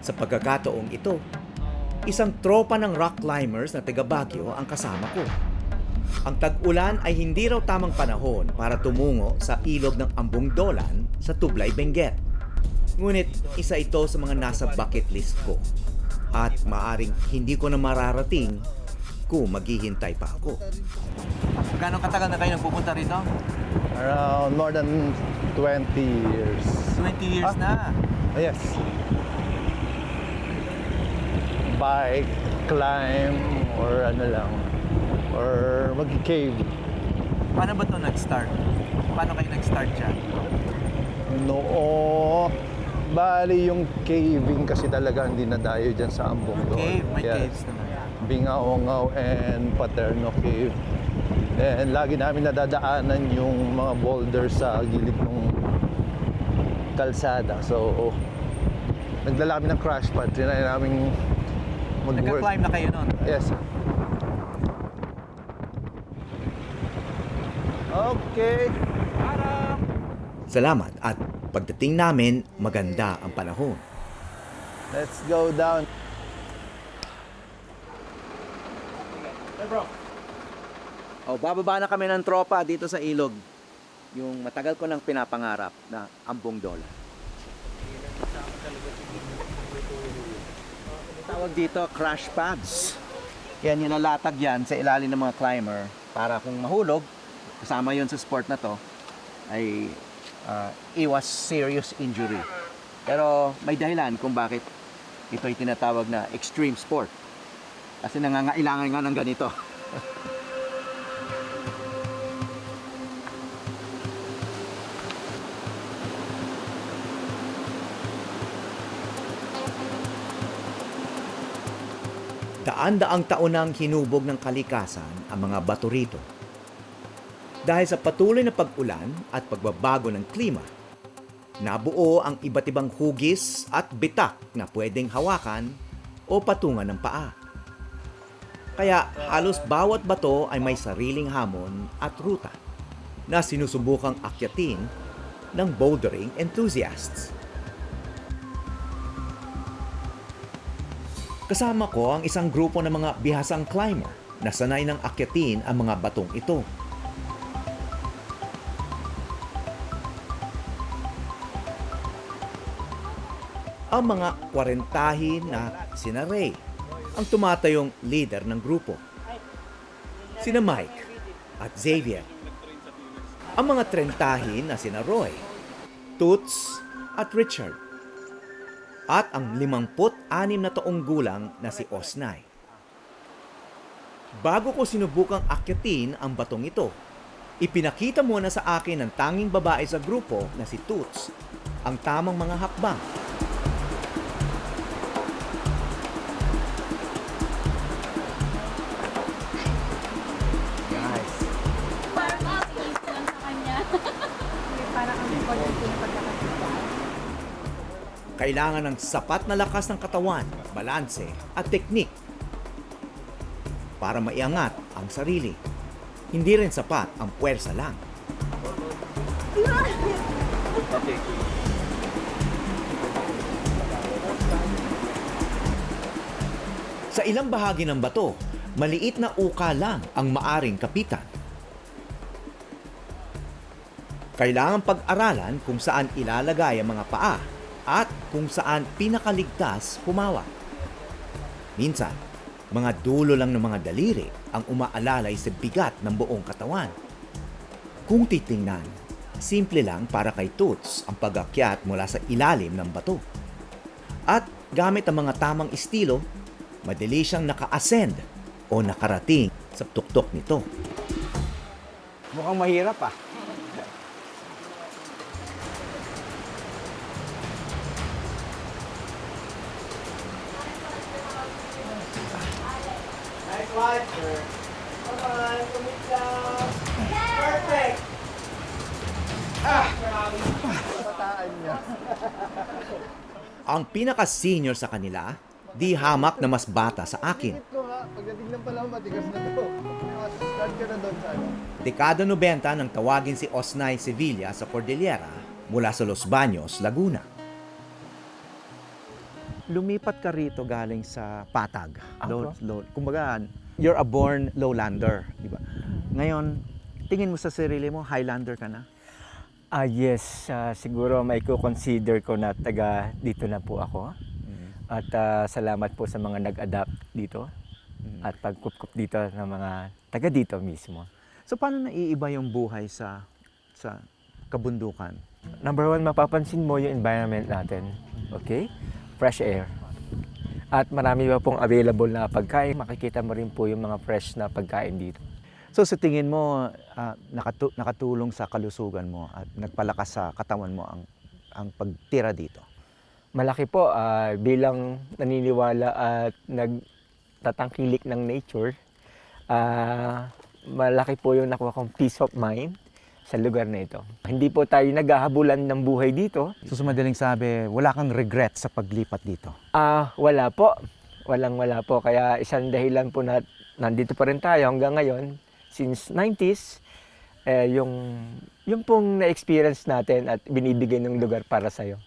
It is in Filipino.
Sa pagkakataong ito, isang tropa ng rock climbers na taga Baguio ang kasama ko. Ang tag-ulan ay hindi raw tamang panahon para tumungo sa ilog ng Ambong Dolan sa Tublay, Benguet. Ngunit isa ito sa mga nasa bucket list ko at maaring hindi ko na mararating kung maghihintay pa ako. Gano'ng katagal na kayo nagpupunta rito? Around more than 20 years. 20 years na. Yes. Bike, climb, or ano lang. Or mag-cave. Paano ba ito nag-start? Paano kayo nag-start dyan? Noo. Bali yung caving kasi talaga hindi nadayo dyan sa Ambong doon. Cave, may Yes. caves naman. Bingaongaw and Paterno Cave. And lagi namin nadadaanan yung mga boulders sa gilid ng kalsada. So, nagdala kami ng crash pad. Trinay namin mag-work. Nagka-climb na kayo nun? Yes. Okay. Salamat at pagdating namin, maganda ang panahon. Let's go down. Oh, bababa na kami ng tropa dito sa ilog. Yung matagal ko nang pinapangarap na Ambong Dolan. Tawag dito crash pads. Kaya nilalatag yan sa ilalim ng mga climber para kung mahulog, kasama yun sa sport na to, ay iwas serious injury. Pero may dahilan kung bakit ito ay tinatawag na extreme sport. Kasi nangangailangan nga ng ganito. Daan-daang taon nang hinubog ng kalikasan ang mga bato rito. Dahil sa patuloy na pag-ulan at pagbabago ng klima, nabuo ang iba't ibang hugis at bitak na pwedeng hawakan o patungan ng paa. Kaya halos bawat bato ay may sariling hamon at ruta na sinusubukang akyatin ng bouldering enthusiasts. Kasama ko ang isang grupo ng mga bihasang climber na sanay ng akyatin ang mga batong ito. Ang mga 40 na sina Ray ang tumatayong leader ng grupo. Sina Mike at Xavier. Ang mga 30 na sina Roy, Toots at Richard. At ang 56 na taong gulang na si Osnay. Bago ko sinubukang akyatin ang batong ito, ipinakita muna sa akin ng tanging babae sa grupo na si Toots ang tamang mga hakbang. Guys, Parang easy lang sa kanya. Parang ang important yung pagkakasita. Kailangan ng sapat na lakas ng katawan, balanse at teknik para maiangat ang sarili. Hindi rin sapat ang puwersa lang. okay. Sa ilang bahagi ng bato, maliit na uka lang ang maaring kapitan. Kailangan pag-aralan kung saan ilalagay ang mga paa at kung saan pinakaligtas humawak. Minsan, mga dulo lang ng mga daliri ang umaalalay sa bigat ng buong katawan. Kung titingnan, simple lang para kay Toots ang pag-akyat mula sa ilalim ng bato. At gamit ang mga tamang estilo, madali siyang naka-ascend o nakarating sa tuktok nito. Mukhang mahirap ah. Ang pinaka-senior sa kanila, di hamak na mas bata sa akin. Ito nga, pagdating ng pala matigas na to. Start ka na doon sa ano. Dekada 90 nang tawagin si Osnay Sevilla sa Cordillera mula sa Los Baños, Laguna. lumipat ka rito galing sa Patag. Ako? Kumbaga, you're a born lowlander, di ba? Ngayon, tingin mo sa sarili mo, Highlander ka na? Yes, siguro may consider ko na taga dito na po ako. At salamat po sa mga nag-adapt dito. At pagkup dito ng mga taga dito mismo. So, paano naiiba yung buhay sa kabundukan? Number one, mapapansin mo yung environment natin. Okay? Fresh air. At marami pa pong available na pagkain. Makikita mo rin po yung mga fresh na pagkain dito. So, sa tingin mo, nakatulong sa kalusugan mo at nagpalakas sa katawan mo ang pagtira dito? Malaki po bilang naniniwala at nagtatangkilik ng nature. Malaki po yung nakuha kong peace of mind sa lugar na ito. Hindi po tayo naghahabulan ng buhay dito. So, sa madaling sabi, wala kang regret sa paglipat dito? Wala po. Wala po. Kaya isang dahilan po na nandito pa rin tayo hanggang ngayon. Since 90s, yung pong na-experience natin at binibigay ng lugar para sa'yo.